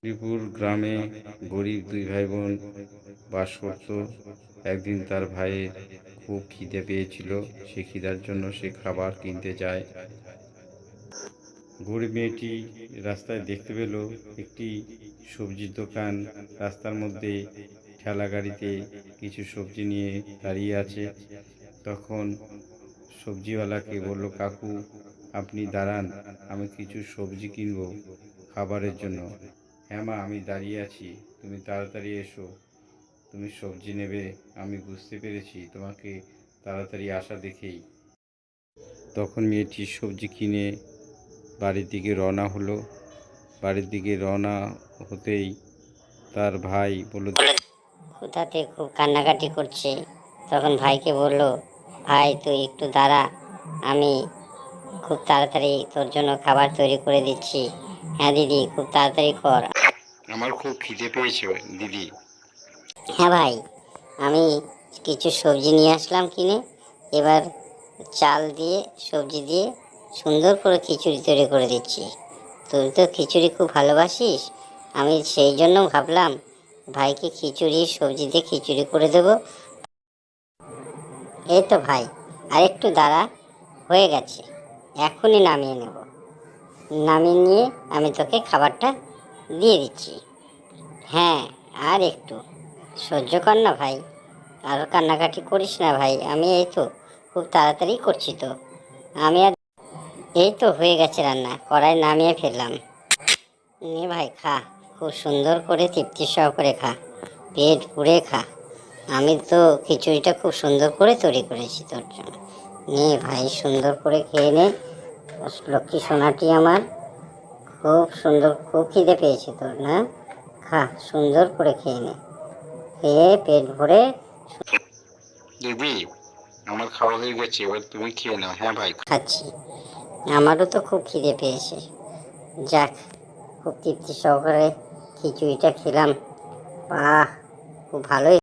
হরিপুর গ্রামে গরিব দুই ভাই বোন বাস করত। একদিন তার ভাইয়ের খুব খিদে পেয়েছিল। সে খিদার জন্য সে খাবার কিনতে যায়। গরিব মেয়েটি রাস্তায় দেখতে পেল একটি সবজির দোকান। রাস্তার মধ্যে ঠেলা গাড়িতে কিছু সবজি নিয়ে দাঁড়িয়ে আছে। তখন সবজিওয়ালাকে বলল, কাকু আপনি দাঁড়ান, আমি কিছু সবজি কিনবো খাবারের জন্য। হ্যাঁ মা, আমি দাঁড়িয়ে আছি, তুমি তাড়াতাড়ি এসো, তুমি সবজি নেবে, আমি বুঝতে পেরেছি তোমাকে তাড়াতাড়ি আসা দেখেই। তখন মেয়েটি সবজি কিনে বাড়ির দিকে রওনা হলো। বাড়ির দিকে রওনা হতেই তার ভাই বলল, কোথাতে খুব কান্নাকাটি করছে। তখন ভাইকে বলল, ভাই তুই একটু দাঁড়া, আমি খুব তাড়াতাড়ি তোর জন্য খাবার তৈরি করে দিচ্ছি। হ্যাঁ দিদি, খুব তাড়াতাড়ি কর, আমার খুব খিদে পেয়েছে দিদি। হ্যাঁ ভাই, আমি কিছু সবজি নিয়ে আসলাম কিনে। এবার চাল দিয়ে সবজি দিয়ে সুন্দর করে খিচুড়ি তৈরি করে দিচ্ছি। তুই তো খিচুড়ি খুব ভালোবাসিস, আমি সেই জন্য ভাবলাম ভাইকে খিচুড়ি সবজি দিয়ে খিচুড়ি করে দেবো। এই তো ভাই, আর একটু দাঁড়া, হয়ে গেছে, এখনই নামিয়ে নেব। নামিয়ে নিয়ে আমি তোকে খাবারটা দিয়ে দিচ্ছি। হ্যাঁ, আর একটু সহ্য কর না ভাই, আর কান্নাকাটি করিস না ভাই, আমি এই তো খুব তাড়াতাড়ি করছি তো। আমি আর এই তো হয়ে গেছে রান্না, কড়াই নামিয়ে ফেললাম। নে ভাই খা, খুব সুন্দর করে তৃপ্তি সহকারে খা, পেট পুড়ে খা। আমি তো খিচুড়িটা খুব সুন্দর করে তৈরি করেছি তোর জন্য। নে ভাই, সুন্দর করে খেয়ে নে। লক্ষ্মী সোনাটি আমার, খুব সুন্দর, খুব খিদে পেয়েছে তোর না? খা, সুন্দর করে খেয়ে নে, খেয়ে পেট ভরে। দিদি আমার খাওয়া হয়ে গেছে, এবার তুমি খেয়ে নাও। হ্যাঁ ভাই। খাচ্ছি, আমারও তো খুব খিদে পেয়েছে। যাক, খুব তৃপ্তি সহকারে খিচুড়িটা খেলাম। বাহ, খুব ভালোই।